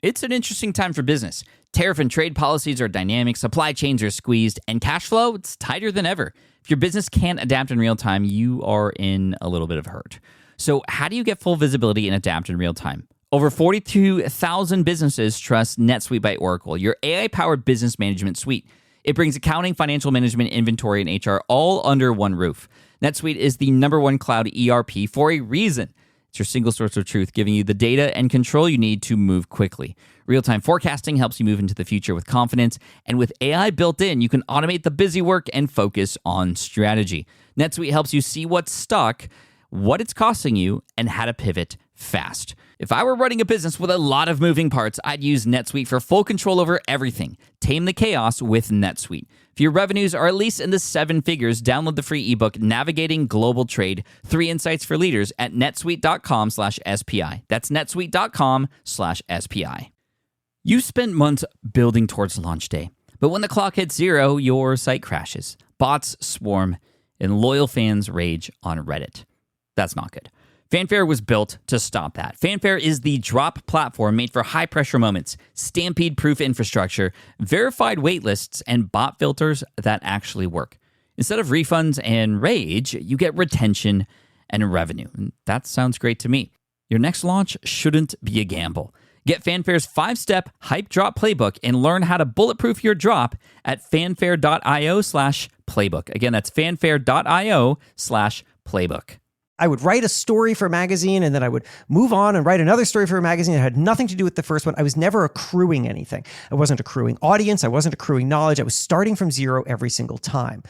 It's an interesting time for business. Tariff and trade policies are dynamic, supply chains are squeezed, and cash flow, it's tighter than ever. If your business can't adapt in real time, you are in a little bit of hurt. So how do you get full visibility and adapt in real time? Over 42,000 businesses trust NetSuite by Oracle, your AI-powered business management suite. It brings accounting, financial management, inventory, and HR all under one roof. NetSuite is the #1 cloud ERP for a reason. It's your single source of truth, giving you the data and control you need to move quickly. Real-time forecasting helps you move into the future with confidence, and with AI built in, you can automate the busy work and focus on strategy. NetSuite helps you see what's stuck, what it's costing you, and how to pivot fast. If I were running a business with a lot of moving parts, I'd use NetSuite for full control over everything. Tame the chaos with NetSuite. If your revenues are at least in the 7 figures, download the free ebook, Navigating Global Trade, 3 Insights for Leaders at netsuite.com/SPI. That's netsuite.com/SPI. You spent months building towards launch day, but when the clock hits 0, your site crashes. Bots swarm, and loyal fans rage on Reddit. That's not good. Fanfare was built to stop that. Fanfare is the drop platform made for high-pressure moments, stampede-proof infrastructure, verified waitlists, and bot filters that actually work. Instead of refunds and rage, you get retention and revenue. And that sounds great to me. Your next launch shouldn't be a gamble. Get Fanfare's 5-step hype drop playbook and learn how to bulletproof your drop at fanfare.io/playbook. Again, that's fanfare.io/playbook. I would write a story for a magazine, and then I would move on and write another story for a magazine that had nothing to do with the first one. I was never accruing anything. I wasn't accruing audience. I wasn't accruing knowledge. I was starting from 0 every single time.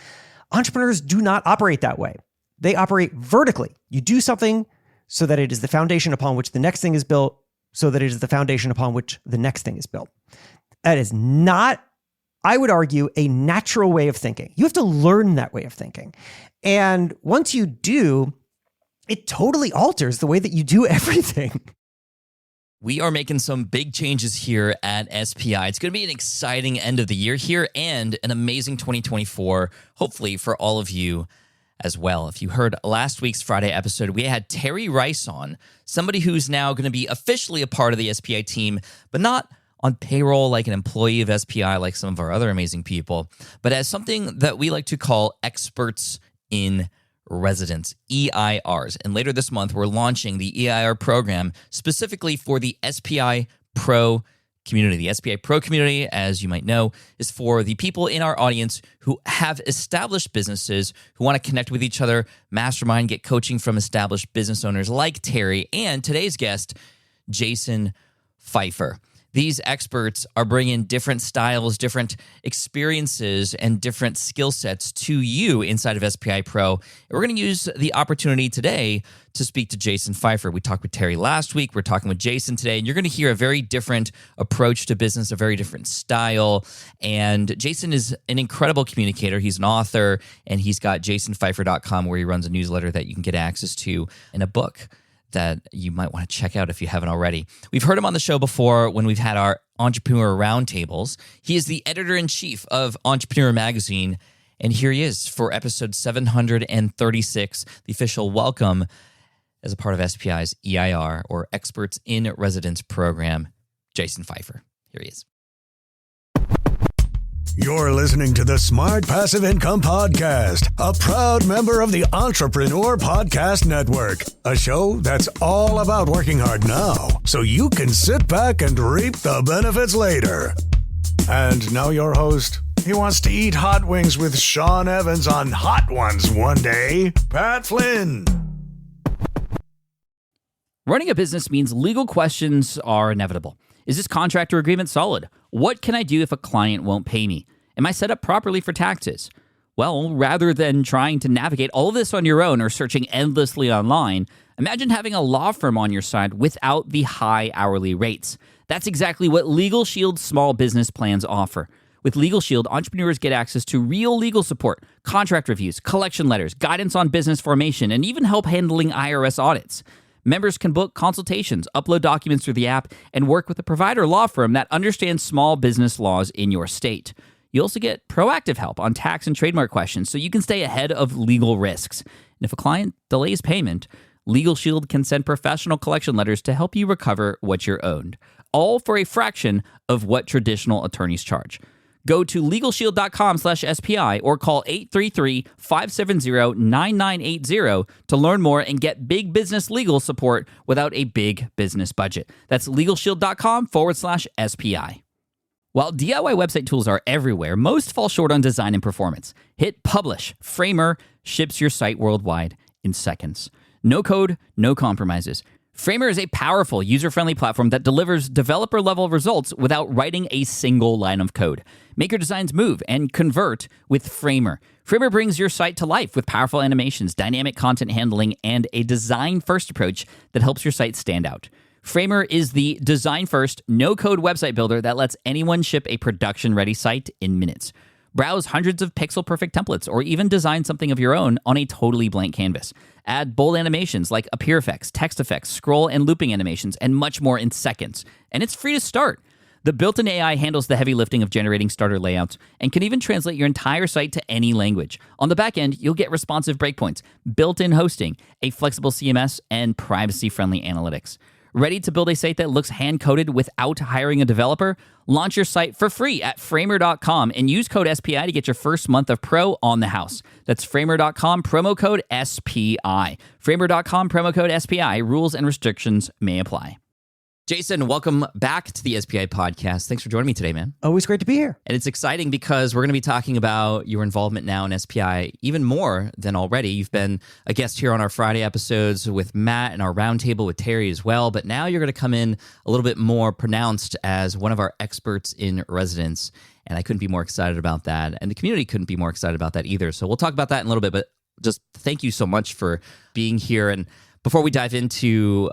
Entrepreneurs do not operate that way. They operate vertically. You do something so that it is the foundation upon which the next thing is built, so that it is the foundation upon which the next thing is built. That is not, I would argue, a natural way of thinking. You have to learn that way of thinking. And once you do, it totally alters the way that you do everything. We are making some big changes here at SPI. It's going to be an exciting end of the year here and an amazing 2024, hopefully for all of you as well. If you heard last week's Friday episode, we had Terry Rice on, somebody who's now going to be officially a part of the SPI team, but not on payroll like an employee of SPI like some of our other amazing people, but as something that we like to call experts in residence, EIRs. And later this month, we're launching the EIR program specifically for the SPI Pro community. The SPI Pro community, as you might know, is for the people in our audience who have established businesses, who want to connect with each other, mastermind, get coaching from established business owners like Terry and today's guest, Jason Feifer. These experts are bringing different styles, different experiences, and different skill sets to you inside of SPI Pro. And we're going to use the opportunity today to speak to Jason Feifer. We talked with Terry last week. We're talking with Jason today, and you're going to hear a very different approach to business, a very different style. And Jason is an incredible communicator. He's an author, and he's got jasonfeifer.com where he runs a newsletter that you can get access to and a book that you might want to check out if you haven't already. We've heard him on the show before when we've had our entrepreneur roundtables. He is the editor-in-chief of Entrepreneur Magazine, and here he is for episode 736, the official welcome as a part of SPI's EIR, or Experts in Residence program, Jason Feifer. Here he is. You're listening to the Smart Passive Income Podcast, a proud member of the Entrepreneur Podcast Network, a show that's all about working hard now so you can sit back and reap the benefits later. And now your host, he wants to eat hot wings with Sean Evans on Hot Ones one day, Pat Flynn. Running a business means legal questions are inevitable. Is this contract or agreement solid? What can I do if a client won't pay me? Am I set up properly for taxes? Well, rather than trying to navigate all of this on your own or searching endlessly online, imagine having a law firm on your side without the high hourly rates. That's exactly what Legal Shield's small business plans offer. With Legal Shield, entrepreneurs get access to real legal support, contract reviews, collection letters, guidance on business formation, and even help handling IRS audits. Members can book consultations, upload documents through the app, and work with a provider law firm that understands small business laws in your state. You also get proactive help on tax and trademark questions so you can stay ahead of legal risks. And if a client delays payment, Legal Shield can send professional collection letters to help you recover what you're owed, all for a fraction of what traditional attorneys charge. Go to LegalShield.com/SPI or call 833-570-9980 to learn more and get big business legal support without a big business budget. That's LegalShield.com/SPI. While DIY website tools are everywhere, most fall short on design and performance. Hit publish. Framer ships your site worldwide in seconds. No code, no compromises. Framer is a powerful, user-friendly platform that delivers developer-level results without writing a single line of code. Make your designs move and convert with Framer. Framer brings your site to life with powerful animations, dynamic content handling, and a design-first approach that helps your site stand out. Framer is the design-first, no-code website builder that lets anyone ship a production-ready site in minutes. Browse hundreds of pixel-perfect templates or even design something of your own on a totally blank canvas. Add bold animations like appear effects, text effects, scroll and looping animations, and much more in seconds. And it's free to start. The built-in AI handles the heavy lifting of generating starter layouts and can even translate your entire site to any language. On the back end, you'll get responsive breakpoints, built-in hosting, a flexible CMS, and privacy-friendly analytics. Ready to build a site that looks hand-coded without hiring a developer? Launch your site for free at Framer.com and use code SPI to get your first month of pro on the house. That's Framer.com, promo code SPI. Framer.com, promo code SPI. Rules and restrictions may apply. Jason, welcome back to the SPI podcast. Thanks for joining me today, man. Always great to be here. And it's exciting because we're going to be talking about your involvement now in SPI even more than already. You've been a guest here on our Friday episodes with Matt and our roundtable with Terry as well. But now you're going to come in a little bit more pronounced as one of our experts in residence. And I couldn't be more excited about that. And the community couldn't be more excited about that either. So we'll talk about that in a little bit. But just thank you so much for being here. And before we dive into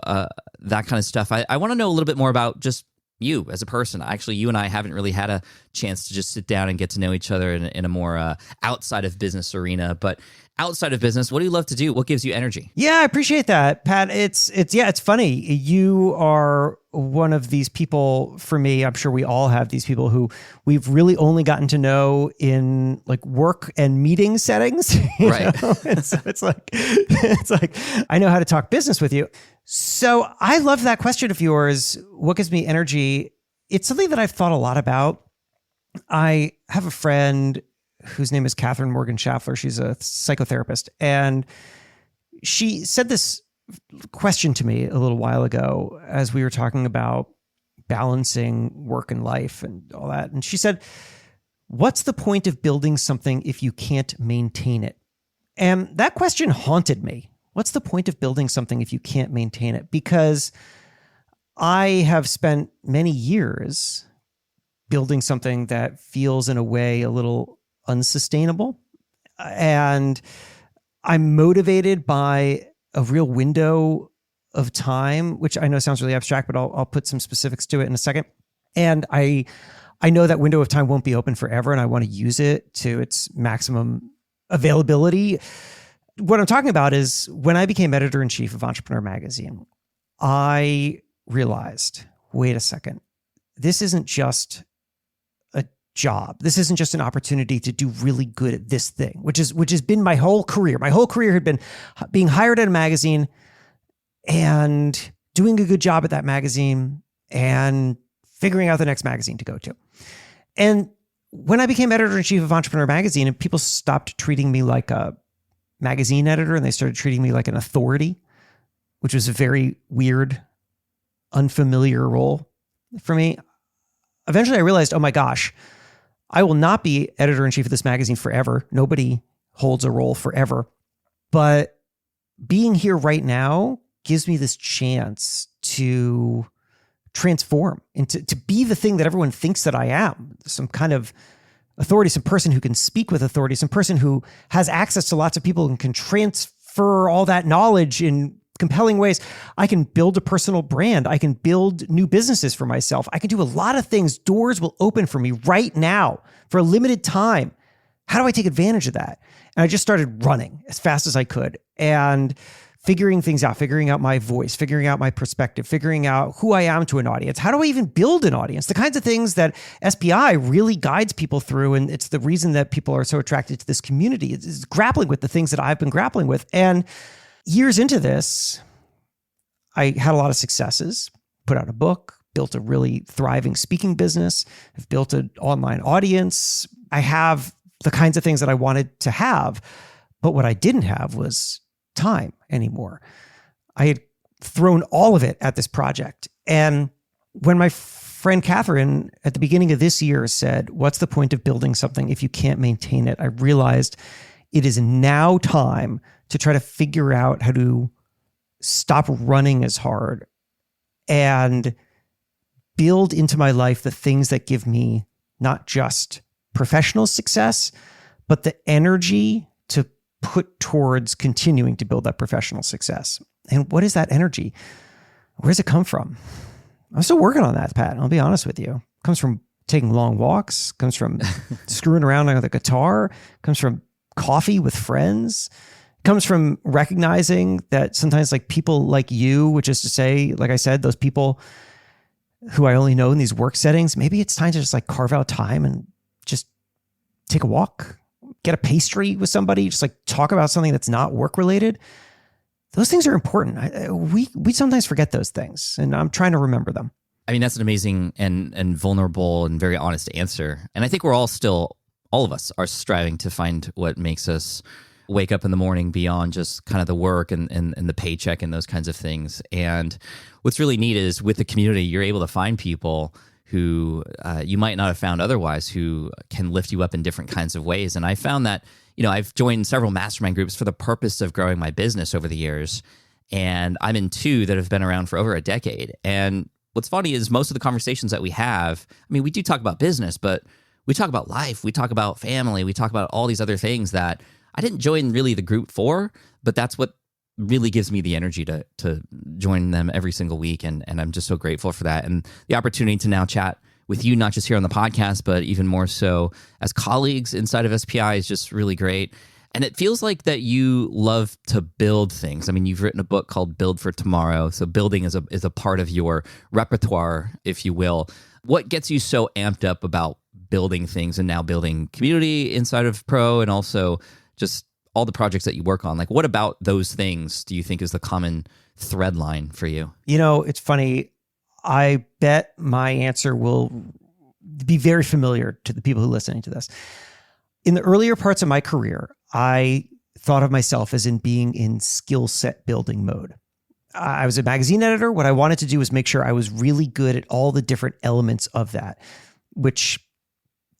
that kind of stuff, I want to know a little bit more about just you as a person. Actually, you and I haven't really had a chance to just sit down and get to know each other in a more outside of business arena. But outside of business, what do you love to do? What gives you energy? Yeah, I appreciate that, Pat. It's funny. You are one of these people for me. I'm sure we all have these people who we've really only gotten to know in like work and meeting settings. Right. And so it's like I know how to talk business with you. So I love that question of yours. What gives me energy? It's something that I've thought a lot about. I have a friend whose name is Catherine Morgan Schaffler. She's a psychotherapist. And she said this question to me a little while ago as we were talking about balancing work and life and all that. And she said, what's the point of building something if you can't maintain it? And that question haunted me. What's the point of building something if you can't maintain it? Because I have spent many years building something that feels in a way a little unsustainable. And I'm motivated by a real window of time, which I know sounds really abstract, but I'll put some specifics to it in a second. And I know that window of time won't be open forever, and I want to use it to its maximum availability. What I'm talking about is when I became editor-in-chief of Entrepreneur Magazine, I realized, wait a second, this isn't just a job. This isn't just an opportunity to do really good at this thing, which has been my whole career. My whole career had been being hired at a magazine and doing a good job at that magazine and figuring out the next magazine to go to. And when I became editor-in-chief of Entrepreneur Magazine and people stopped treating me like a magazine editor and they started treating me like an authority, which was a very weird, unfamiliar role for me. Eventually I realized, oh my gosh, I will not be editor-in-chief of this magazine forever. Nobody holds a role forever. But being here right now gives me this chance to transform into to be the thing that everyone thinks that I am, some kind of authority, some person who can speak with authority, some person who has access to lots of people and can transfer all that knowledge in compelling ways. I can build a personal brand. I can build new businesses for myself. I can do a lot of things. Doors will open for me right now for a limited time. How do I take advantage of that? And I just started running as fast as I could and figuring things out, figuring out my voice, figuring out my perspective, figuring out who I am to an audience. How do I even build an audience? The kinds of things that SPI really guides people through. And it's the reason that people are so attracted to this community. It's grappling with the things that I've been grappling with. And years into this, I had a lot of successes, put out a book, built a really thriving speaking business, I've built an online audience. I have the kinds of things that I wanted to have. But what I didn't have was time anymore. I had thrown all of it at this project. And when my friend Catherine at the beginning of this year said, what's the point of building something if you can't maintain it? I realized it is now time to try to figure out how to stop running as hard and build into my life the things that give me not just professional success, but the energy to put towards continuing to build that professional success. And what is that energy? Where does it come from? I'm still working on that, Pat. I'll be honest with you. It comes from taking long walks, comes from screwing around on the guitar, comes from coffee with friends, comes from recognizing that sometimes like people like you, which is to say, like I said, those people who I only know in these work settings, maybe it's time to just like carve out time and just take a walk, get a pastry with somebody, just like talk about something that's not work related. Those things are important. We sometimes forget those things, and I'm trying to remember them. I mean, that's an amazing and vulnerable and very honest answer. And I think we're all of us are striving to find what makes us wake up in the morning beyond just kind of the work and the paycheck and those kinds of things. And what's really neat is with the community, you're able to find people who you might not have found otherwise, who can lift you up in different kinds of ways. And I found that, I've joined several mastermind groups for the purpose of growing my business over the years. And I'm in 2 that have been around for over a decade. And what's funny is most of the conversations that we have, I mean, we do talk about business, but we talk about life, we talk about family, we talk about all these other things that I didn't join really the group for, but that's what really gives me the energy to join them every single week. And I'm just so grateful for that. And the opportunity to now chat with you, not just here on the podcast, but even more so as colleagues inside of SPI is just really great. And it feels like that you love to build things. I mean, you've written a book called Build for Tomorrow. So building is a part of your repertoire, if you will. What gets you so amped up about building things and now building community inside of Pro and also just all the projects that you work on? Like, what about those things do you think is the common thread line for you? It's funny. I bet my answer will be very familiar to the people who are listening to this. In the earlier parts of my career, I thought of myself as in being in skill set building mode. I was a magazine editor. What I wanted to do was make sure I was really good at all the different elements of that, which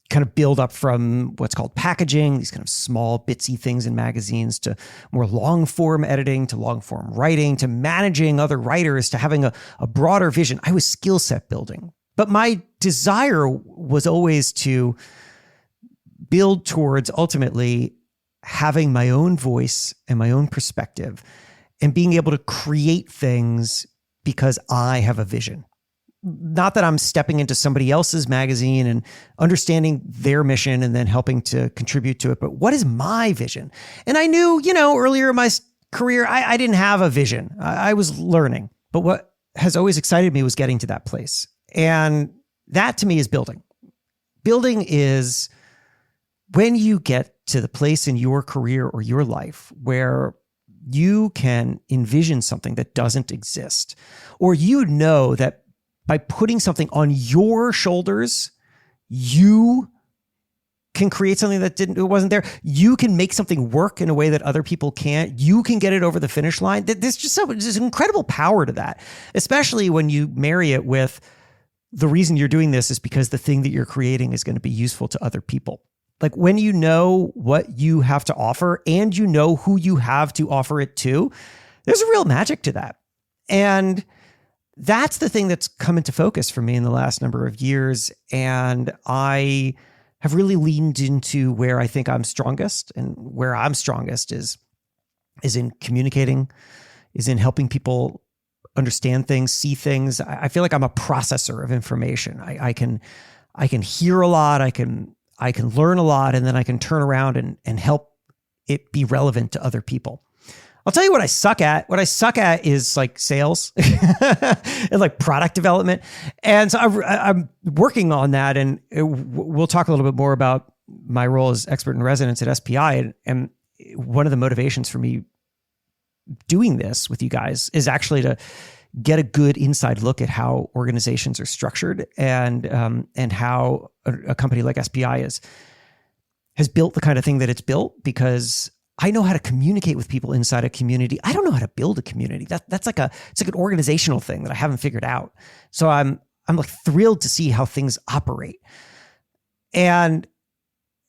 kind of build up from what's called packaging, these kind of small bitsy things in magazines, to more long form editing, to long form writing, to managing other writers, to having a broader vision. I was skill set building. But my desire was always to build towards ultimately having my own voice and my own perspective and being able to create things because I have a vision. Not that I'm stepping into somebody else's magazine and understanding their mission and then helping to contribute to it, but what is my vision? And I knew, earlier in my career, I didn't have a vision. I was learning. But what has always excited me was getting to that place. And that to me is building. Building is when you get to the place in your career or your life where you can envision something that doesn't exist, or that by putting something on your shoulders, you can create something that it wasn't there. You can make something work in a way that other people can't. You can get it over the finish line. There's incredible power to that, especially when you marry it with the reason you're doing this is because the thing that you're creating is going to be useful to other people. Like when you know what you have to offer and you know who you have to offer it to, there's a real magic to that. And that's the thing that's come into focus for me in the last number of years. And I have really leaned into where I think I'm strongest, and where I'm strongest is in communicating, is in helping people understand things, see things. I feel like I'm a processor of information. I can hear a lot. I can learn a lot, and then I can turn around and help it be relevant to other people. I'll tell you what I suck at. What I suck at is like sales and like product development. And so I'm working on that. And we'll talk a little bit more about my role as expert in residence at SPI. And one of the motivations for me doing this with you guys is actually to get a good inside look at how organizations are structured and how a company like SPI has built the kind of thing that it's built, because I know how to communicate with people inside a community. I don't know how to build a community. It's like an organizational thing that I haven't figured out. So I'm like thrilled to see how things operate. And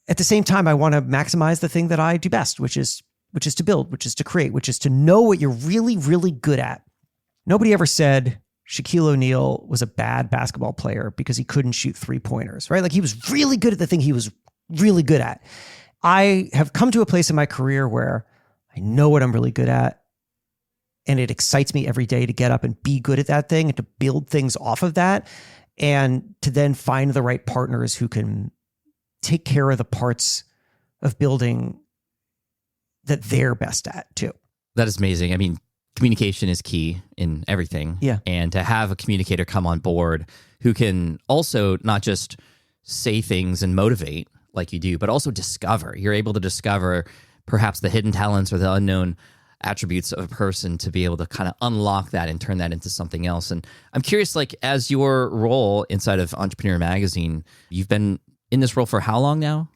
at the same time, I want to maximize the thing that I do best, which is to build, which is to create, which is to know what you're really, really good at. Nobody ever said Shaquille O'Neal was a bad basketball player because he couldn't shoot 3-pointers, right? Like, he was really good at the thing he was really good at. I have come to a place in my career where I know what I'm really good at, and it excites me every day to get up and be good at that thing and to build things off of that, and to then find the right partners who can take care of the parts of building that they're best at too. That is amazing. I mean, communication is key in everything. Yeah. And to have a communicator come on board who can also not just say things and motivate like you do, but also discover. You're able to discover perhaps the hidden talents or the unknown attributes of a person to be able to kind of unlock that and turn that into something else. And I'm curious, like, as your role inside of Entrepreneur Magazine, you've been in this role for how long now?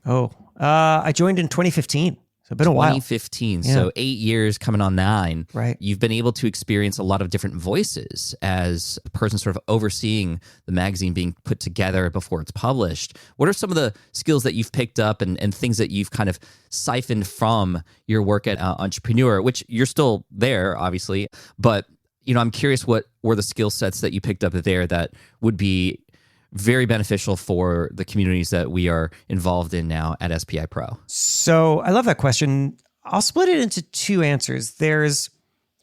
I joined in 2015. So it's been a while. 2015. Yeah. So 8 years coming on 9. Right. You've been able to experience a lot of different voices as a person sort of overseeing the magazine being put together before it's published. What are some of the skills that you've picked up and things that you've kind of siphoned from your work at Entrepreneur, which you're still there, obviously, but I'm curious, what were the skill sets that you picked up there that would be very beneficial for the communities that we are involved in now at SPI Pro? So I love that question. I'll split it into two answers. There's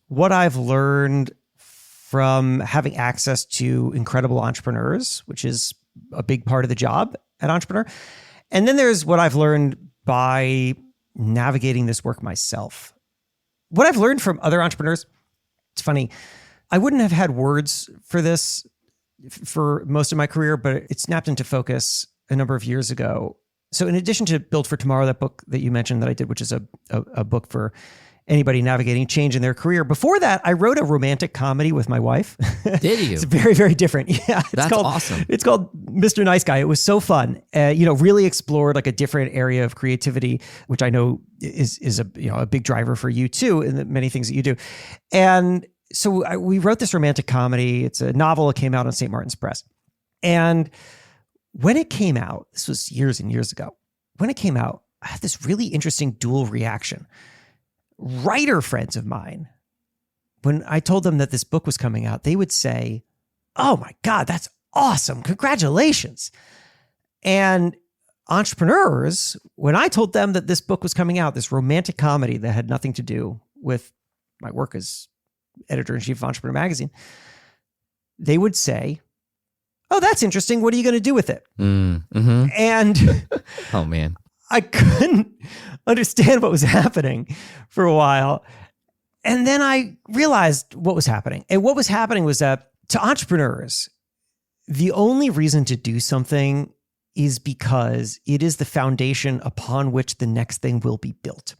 what I've learned from having access to incredible entrepreneurs, which is a big part of the job at Entrepreneur. And then there's what I've learned by navigating this work myself. What I've learned from other entrepreneurs, it's funny, I wouldn't have had words for this for most of my career, but it snapped into focus a number of years ago. So in addition to Build for Tomorrow, that book that you mentioned that I did, which is a book for anybody navigating change in their career. Before that, I wrote a romantic comedy with my wife. Did you? It's very, very different. Yeah. That's awesome. It's called Mr. Nice Guy. It was so fun. Really explored like a different area of creativity, which I know is a big driver for you too, in the many things that you do. And so we wrote this romantic comedy. It's a novel. It came out on St. Martin's Press. And when it came out, this was years and years ago, when it came out, I had this really interesting dual reaction. Writer friends of mine, when I told them that this book was coming out, they would say, "Oh my God, that's awesome. Congratulations." And entrepreneurs, when I told them that this book was coming out, this romantic comedy that had nothing to do with my work as editor-in-chief of Entrepreneur Magazine, they would say, "Oh, that's interesting. What are you going to do with it?" Mm-hmm. And oh, man. I couldn't understand what was happening for a while. And then I realized what was happening. And what was happening was that to entrepreneurs, the only reason to do something is because it is the foundation upon which the next thing will be built.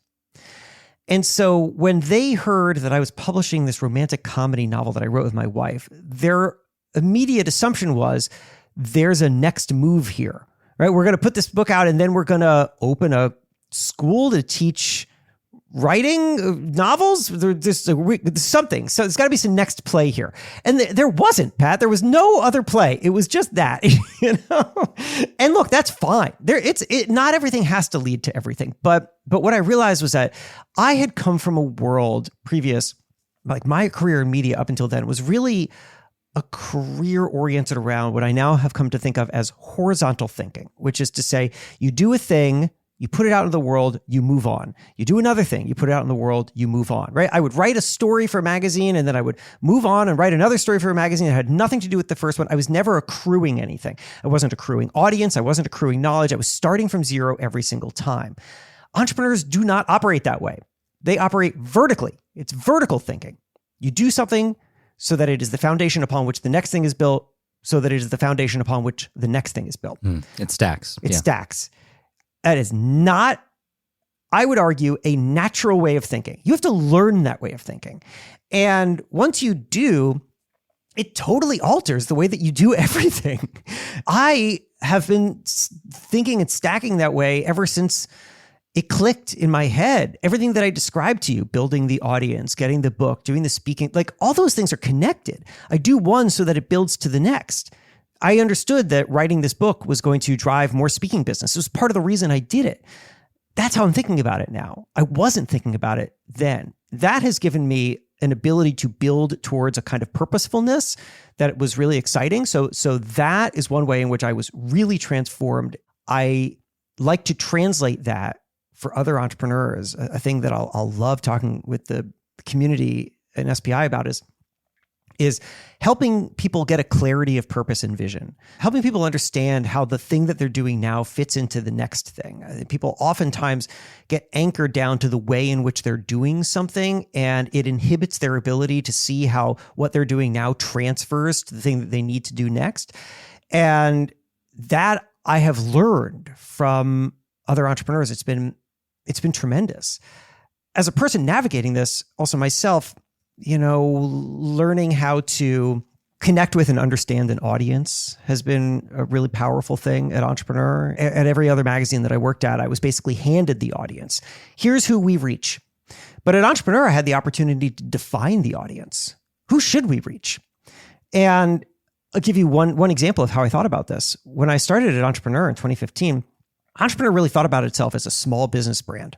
And so when they heard that I was publishing this romantic comedy novel that I wrote with my wife, their immediate assumption was, there's a next move here, right? We're going to put this book out and then we're going to open a school to teach writing novels. There's something. So there's got to be some next play here. And there wasn't, Pat. There was no other play. It was just that, And look, that's fine. Not everything has to lead to everything. But what I realized was that I had come from a world previous, like my career in media up until then was really a career oriented around what I now have come to think of as horizontal thinking, which is to say, you do a thing, you put it out in the world, you move on. You do another thing, you put it out in the world, you move on, right? I would write a story for a magazine and then I would move on and write another story for a magazine that had nothing to do with the first one. I was never accruing anything. I wasn't accruing audience. I wasn't accruing knowledge. I was starting from zero every single time. Entrepreneurs do not operate that way. They operate vertically. It's vertical thinking. You do something so that it is the foundation upon which the next thing is built, so that it is the foundation upon which the next thing is built. It stacks. It stacks. That is not I would argue, a natural way of thinking. You have to learn that way of thinking. And once you do, it totally alters the way that you do everything. I have been thinking and stacking that way ever since it clicked in my head. Everything that I described to you, building the audience, getting the book, doing the speaking, like all those things are connected. I do one so that it builds to the next. I understood that writing this book was going to drive more speaking business. It was part of the reason I did it. That's how I'm thinking about it now. I wasn't thinking about it then. That has given me an ability to build towards a kind of purposefulness that was really exciting. So that is one way in which I was really transformed. I like to translate that for other entrepreneurs. A thing that I'll love talking with the community in SPI about is helping people get a clarity of purpose and vision, helping people understand how the thing that they're doing now fits into the next thing. People oftentimes get anchored down to the way in which they're doing something, and it inhibits their ability to see how what they're doing now transfers to the thing that they need to do next. And that I have learned from other entrepreneurs. It's been tremendous. As a person navigating this, also myself, learning how to connect with and understand an audience has been a really powerful thing at Entrepreneur. At every other magazine that I worked at, I was basically handed the audience. Here's who we reach. But at Entrepreneur, I had the opportunity to define the audience. Who should we reach? And I'll give you one example of how I thought about this. When I started at Entrepreneur in 2015, Entrepreneur really thought about itself as a small business brand.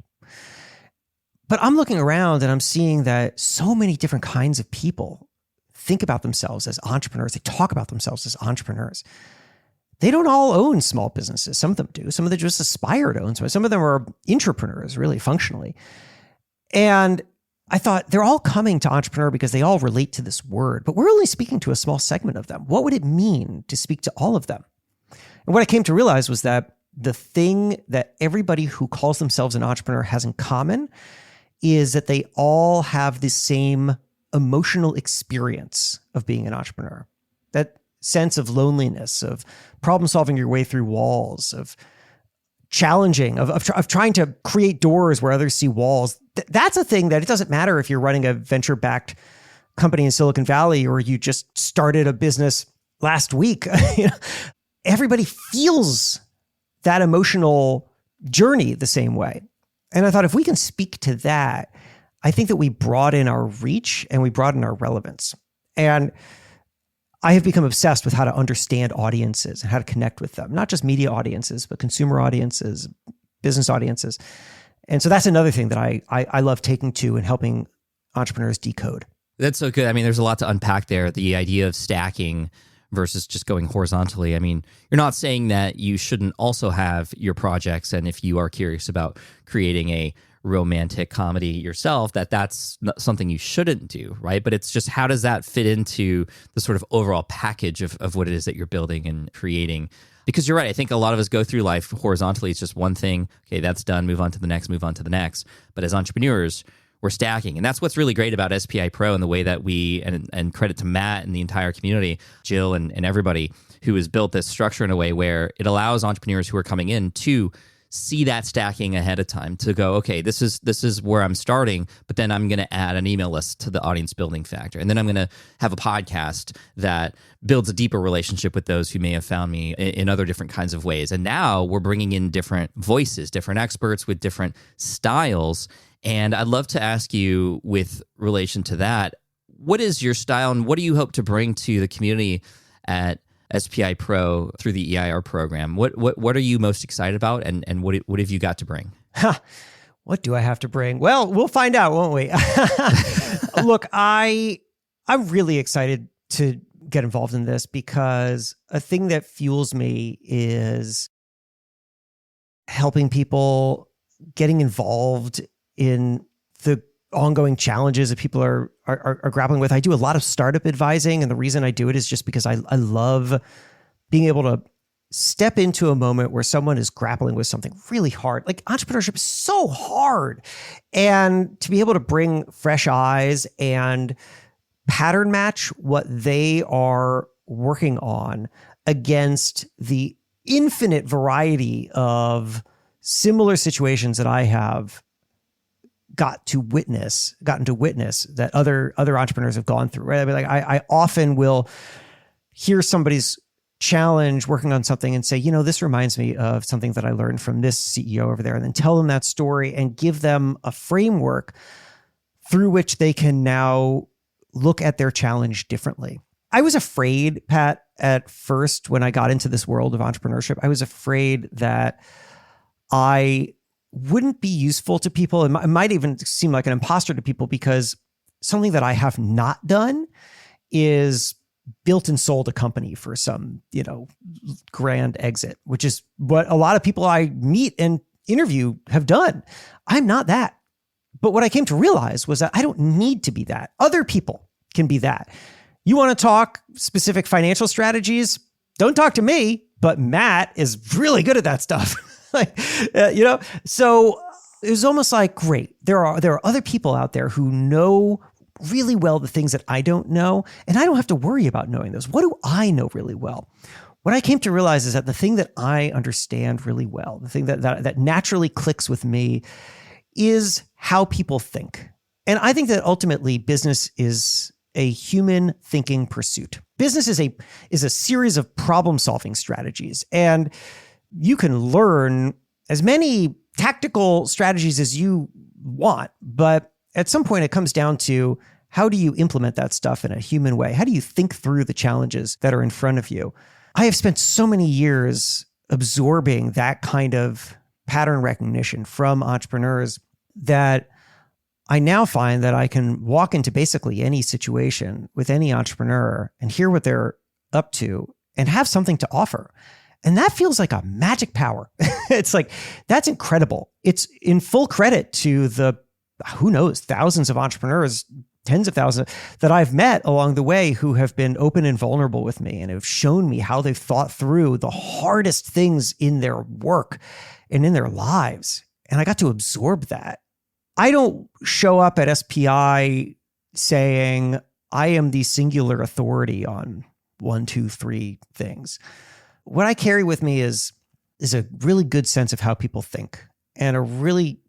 But I'm looking around and I'm seeing that so many different kinds of people think about themselves as entrepreneurs. They talk about themselves as entrepreneurs. They don't all own small businesses. Some of them do. Some of them just aspire to own some. Some of them are intrapreneurs, really, functionally. And I thought they're all coming to Entrepreneur because they all relate to this word, but we're only speaking to a small segment of them. What would it mean to speak to all of them? And what I came to realize was that the thing that everybody who calls themselves an entrepreneur has in common is that they all have the same emotional experience of being an entrepreneur. That sense of loneliness, of problem solving your way through walls, of challenging, of trying to create doors where others see walls. That's a thing that it doesn't matter if you're running a venture-backed company in Silicon Valley or you just started a business last week. Everybody feels that emotional journey the same way. And I thought if we can speak to that, I think that we broaden our reach and we broaden our relevance. And I have become obsessed with how to understand audiences and how to connect with them, not just media audiences, but consumer audiences, business audiences. And so that's another thing that I love taking to and helping entrepreneurs decode. That's so good. I mean, there's a lot to unpack there. The idea of stacking versus just going horizontally. I mean, you're not saying that you shouldn't also have your projects, and if you are curious about creating a romantic comedy yourself, that's not something you shouldn't do, right? But it's just, how does that fit into the sort of overall package of what it is that you're building and creating? Because you're right, I think a lot of us go through life horizontally. It's just one thing, okay, that's done, move on to the next, move on to the next. But as entrepreneurs, we're stacking. And that's what's really great about SPI Pro and the way that we, and credit to Matt and the entire community, Jill and everybody who has built this structure in a way where it allows entrepreneurs who are coming in to see that stacking ahead of time, to go, okay, this is where I'm starting, but then I'm going to add an email list to the audience building factor. And then I'm going to have a podcast that builds a deeper relationship with those who may have found me in other different kinds of ways. And now we're bringing in different voices, different experts with different styles. And I'd love to ask you, with relation to that, what is your style and what do you hope to bring to the community at SPI Pro through the EIR program? What are you most excited about, and what have you got to bring? What do I have to bring? Well, we'll find out, won't we? Look, I'm really excited to get involved in this because a thing that fuels me is helping people, getting involved in the ongoing challenges that people are grappling with. I do a lot of startup advising, and the reason I do it is just because I love being able to step into a moment where someone is grappling with something really hard. Like, entrepreneurship is so hard, and to be able to bring fresh eyes and pattern match what they are working on against the infinite variety of similar situations that I have gotten to witness that other entrepreneurs have gone through, right? I mean, like I often will hear somebody's challenge working on something and say, this reminds me of something that I learned from this CEO over there, and then tell them that story and give them a framework through which they can now look at their challenge differently. I was afraid, Pat, at first when I got into this world of entrepreneurship. I was afraid that I wouldn't be useful to people. It might even seem like an imposter to people, because something that I have not done is built and sold a company for some, grand exit, which is what a lot of people I meet and interview have done. I'm not that. But what I came to realize was that I don't need to be that. Other people can be that. You want to talk specific financial strategies? Don't talk to me, but Matt is really good at that stuff. So it was almost like, great, there are other people out there who know really well the things that I don't know, and I don't have to worry about knowing those. What do I know really well? What I came to realize is that the thing that I understand really well, the thing that naturally clicks with me, is how people think. And I think that ultimately business is a human thinking pursuit. Business is a series of problem-solving strategies, and you can learn as many tactical strategies as you want, but at some point it comes down to, how do you implement that stuff in a human way? How do you think through the challenges that are in front of you? I have spent so many years absorbing that kind of pattern recognition from entrepreneurs that I now find that I can walk into basically any situation with any entrepreneur and hear what they're up to and have something to offer. And that feels like a magic power. It's like, that's incredible. It's in full credit to the, who knows, thousands of entrepreneurs, tens of thousands that I've met along the way who have been open and vulnerable with me and have shown me how they've thought through the hardest things in their work and in their lives. And I got to absorb that. I don't show up at SPI saying, I am the singular authority on 1, 2, 3 things. What I carry with me is a really good sense of how people think and a really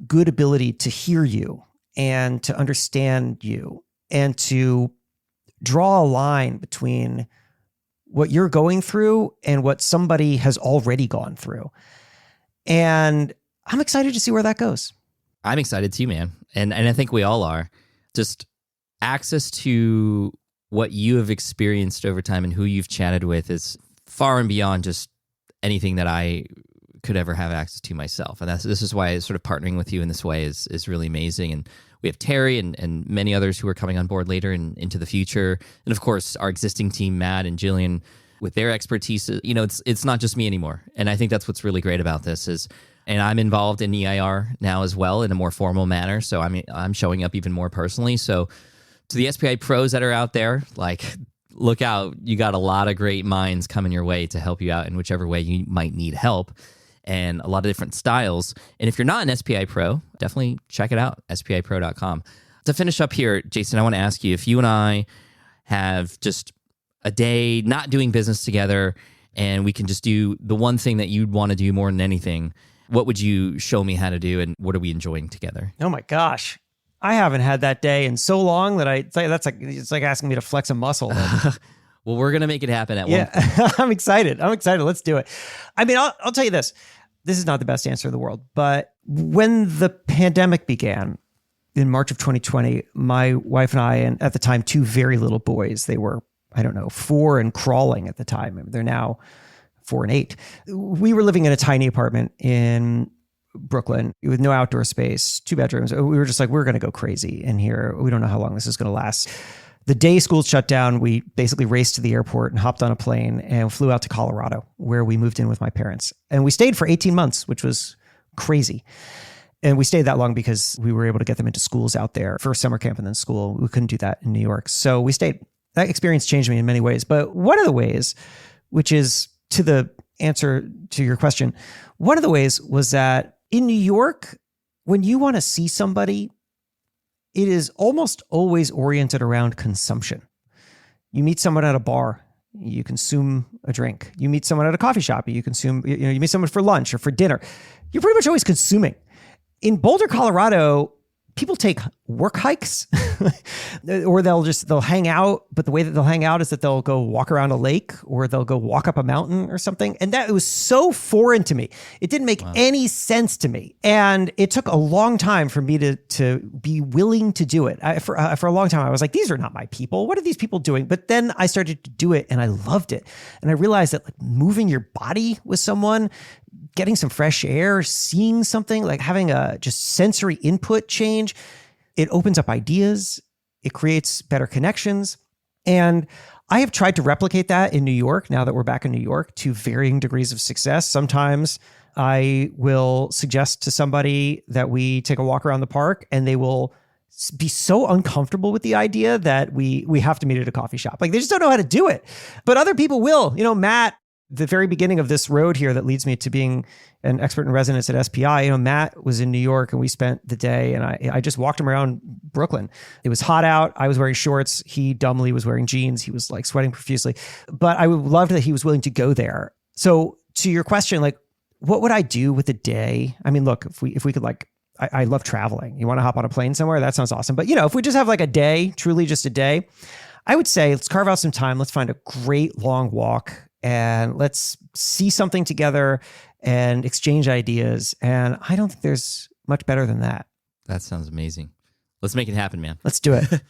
good ability to hear you and to understand you and to draw a line between what you're going through and what somebody has already gone through. And I'm excited to see where that goes. I'm excited too, man. And I think we all are. Just access to what you have experienced over time and who you've chatted with is far and beyond just anything that I could ever have access to myself. And this is why sort of partnering with you in this way is really amazing. And we have Terry and many others who are coming on board later and into the future. And of course, our existing team, Matt and Jillian, with their expertise, it's not just me anymore. And I think that's what's really great about this and I'm involved in EIR now as well in a more formal manner. So I'm showing up even more personally. So to the SPI pros that are out there, look out, you got a lot of great minds coming your way to help you out in whichever way you might need help, and a lot of different styles. And if you're not an SPI pro, definitely check it out, spipro.com. To finish up here, Jason, I want to ask you, if you and I have just a day not doing business together and we can just do the one thing that you'd want to do more than anything, what would you show me how to do, and what are we enjoying together? Oh my gosh. I haven't had that day in so long that it's like asking me to flex a muscle. Well, we're going to make it happen at one point. Yeah, I'm excited. Let's do it. I mean, I'll tell you this. This is not the best answer in the world, but when the pandemic began in March of 2020, my wife and I, and at the time, 2 very little boys, they were, 4 and crawling at the time. They're now 4 and 8. We were living in a tiny apartment in Brooklyn with no outdoor space, 2 bedrooms. We were just like, we're going to go crazy in here. We don't know how long this is going to last. The day school shut down, we basically raced to the airport and hopped on a plane and flew out to Colorado, where we moved in with my parents. And we stayed for 18 months, which was crazy. And we stayed that long because we were able to get them into schools out there, first summer camp and then school. We couldn't do that in New York. So we stayed. That experience changed me in many ways. But one of the ways, which is to the answer to your question, one of the ways was that in New York, when you want to see somebody, it is almost always oriented around consumption. You meet someone at a bar you consume a drink. You meet someone at a coffee shop, you consume, you meet someone for lunch or for dinner. You're pretty much always consuming. In Boulder, Colorado, people take work hikes or they'll hang out. But the way that they'll hang out is that they'll go walk around a lake or they'll go walk up a mountain or something. And that, it was so foreign to me. It didn't make any sense to me. And it took a long time for me to be willing to do it. For a long time, I was like, these are not my people. What are these people doing? But then I started to do it and I loved it. And I realized that like moving your body with someone, getting some fresh air, seeing something, like having a just sensory input change, it opens up ideas, it creates better connections. And I have tried to replicate that in New York, now that we're back in New York, to varying degrees of success. Sometimes I will suggest to somebody that we take a walk around the park and they will be so uncomfortable with the idea that we have to meet at a coffee shop. Like they just don't know how to do it. But other people will. Matt, the very beginning of this road here that leads me to being an expert in residence at SPI, Matt was in New York and we spent the day and I just walked him around Brooklyn. It was hot out. I was wearing shorts. He dumbly was wearing jeans. He was like sweating profusely, but I loved that he was willing to go there. So to your question, like, what would I do with a day? I mean, look, if we could like, I love traveling. You want to hop on a plane somewhere? That sounds awesome. But if we just have like a day, truly just a day, I would say, let's carve out some time. Let's find a great long walk and let's see something together and exchange ideas. And I don't think there's much better than that. That sounds amazing. Let's make it happen, man. Let's do it.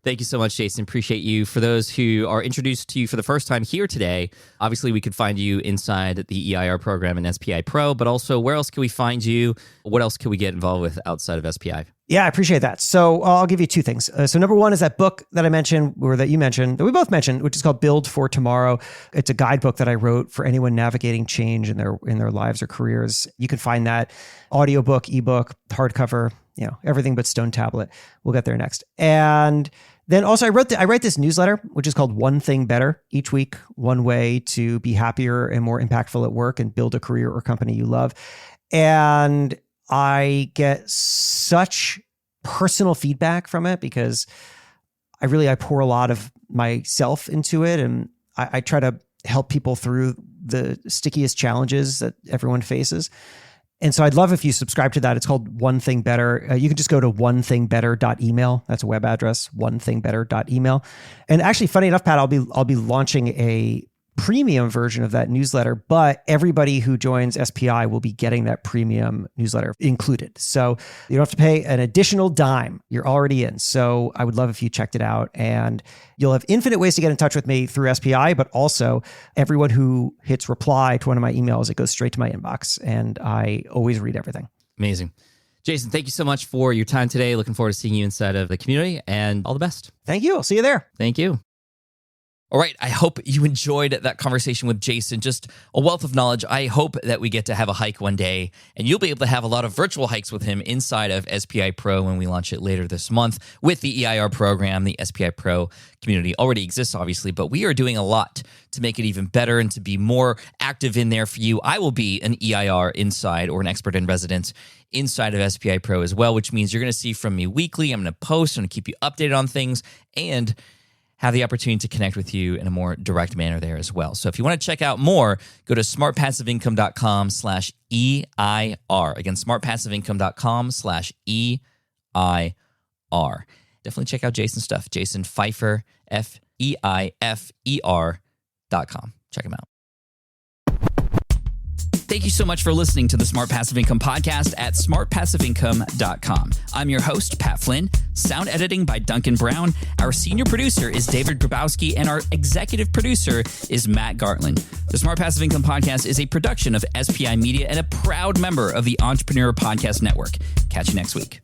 Thank you so much, Jason. Appreciate you. For those who are introduced to you for the first time here today, obviously we could find you inside the EIR program in SPI Pro, but also where else can we find you? What else can we get involved with outside of SPI? Yeah, I appreciate that. So I'll give you two things. So number one is that book that I mentioned, or that you mentioned, that we both mentioned, which is called Build for Tomorrow. It's a guidebook that I wrote for anyone navigating change in their lives or careers. You can find that audiobook, ebook, hardcover, everything but stone tablet. We'll get there next. And then also I write this newsletter, which is called One Thing Better. Each week, one way to be happier and more impactful at work and build a career or company you love. And I get such personal feedback from it because I pour a lot of myself into it. And I try to help people through the stickiest challenges that everyone faces. And so I'd love if you subscribe to that. It's called One Thing Better. You can just go to onethingbetter.email. That's a web address, onethingbetter.email. And actually, funny enough, Pat, I'll be launching a premium version of that newsletter, but everybody who joins SPI will be getting that premium newsletter included. So you don't have to pay an additional dime. You're already in. So I would love if you checked it out, and you'll have infinite ways to get in touch with me through SPI, but also everyone who hits reply to one of my emails, it goes straight to my inbox, and I always read everything. Amazing. Jason, thank you so much for your time today. Looking forward to seeing you inside of the community, and all the best. Thank you. I'll see you there. Thank you. All right. I hope you enjoyed that conversation with Jason. Just a wealth of knowledge. I hope that we get to have a hike one day, and you'll be able to have a lot of virtual hikes with him inside of SPI Pro when we launch it later this month with the EIR program. The SPI Pro community already exists, obviously, but we are doing a lot to make it even better and to be more active in there for you. I will be an EIR inside, or an expert in residence inside of SPI Pro as well, which means you're going to see from me weekly. I'm going to post, I'm going to keep you updated on things, and have the opportunity to connect with you in a more direct manner there as well. So if you want to check out more, go to smartpassiveincome.com/EIR. Again, smartpassiveincome.com/EIR. Definitely check out Jason's stuff. Jason Feifer, FEIFER.com. Check him out. Thank you so much for listening to the Smart Passive Income podcast at smartpassiveincome.com. I'm your host, Pat Flynn. Sound editing by Duncan Brown. Our senior producer is David Grabowski, and our executive producer is Matt Gartland. The Smart Passive Income podcast is a production of SPI Media and a proud member of the Entrepreneur Podcast Network. Catch you next week.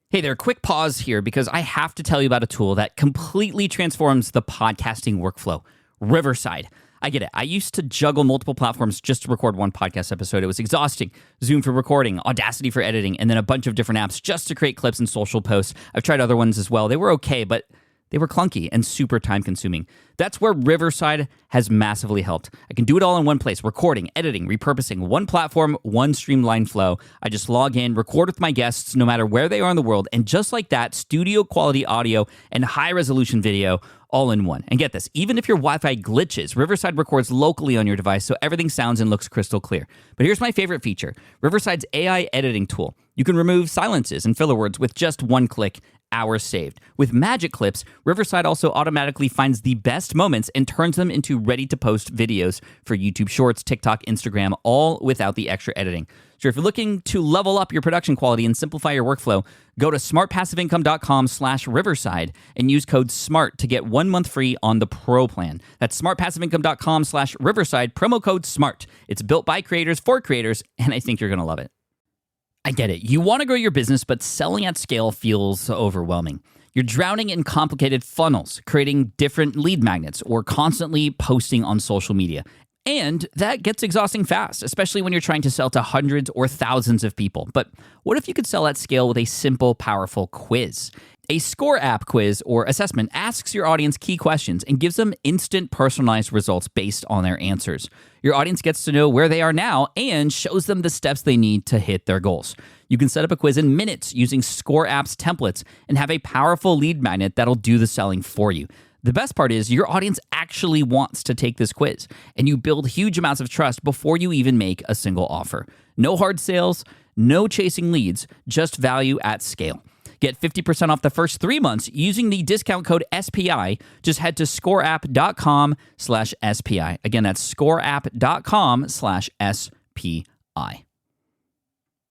Hey there, quick pause here because I have to tell you about a tool that completely transforms the podcasting workflow. Riverside. I get it. I used to juggle multiple platforms just to record one podcast episode. It was exhausting. Zoom for recording, Audacity for editing, and then a bunch of different apps just to create clips and social posts. I've tried other ones as well. They were okay, but They were clunky and super time consuming. That's where Riverside has massively helped. I can do it all in one place: recording, editing, repurposing, one platform, one streamlined flow. I just log in, record with my guests no matter where they are in the world, and just like that, studio quality audio and high resolution video all in one. And get this, even if your Wi-Fi glitches, Riverside records locally on your device so everything sounds and looks crystal clear. But here's my favorite feature: Riverside's AI editing tool. You can remove silences and filler words with just one click. Hours saved. With Magic Clips, Riverside also automatically finds the best moments and turns them into ready-to-post videos for YouTube Shorts, TikTok, Instagram, all without the extra editing. So if you're looking to level up your production quality and simplify your workflow, go to smartpassiveincome.com/Riverside and use code SMART to get 1 month free on the Pro plan. That's smartpassiveincome.com/Riverside, promo code SMART. It's built by creators for creators, and I think you're going to love it. I get it. You want to grow your business, but selling at scale feels overwhelming. You're drowning in complicated funnels, creating different lead magnets, or constantly posting on social media. And that gets exhausting fast, especially when you're trying to sell to hundreds or thousands of people. But what if you could sell at scale with a simple, powerful quiz? A Score app quiz or assessment asks your audience key questions and gives them instant personalized results based on their answers. Your audience gets to know where they are now and shows them the steps they need to hit their goals. You can set up a quiz in minutes using Score app's templates and have a powerful lead magnet that'll do the selling for you. The best part is your audience actually wants to take this quiz, and you build huge amounts of trust before you even make a single offer. No hard sales, no chasing leads, just value at scale. Get 50% off the first 3 months using the discount code SPI. Just head to scoreapp.com/SPI. Again, that's scoreapp.com/SPI.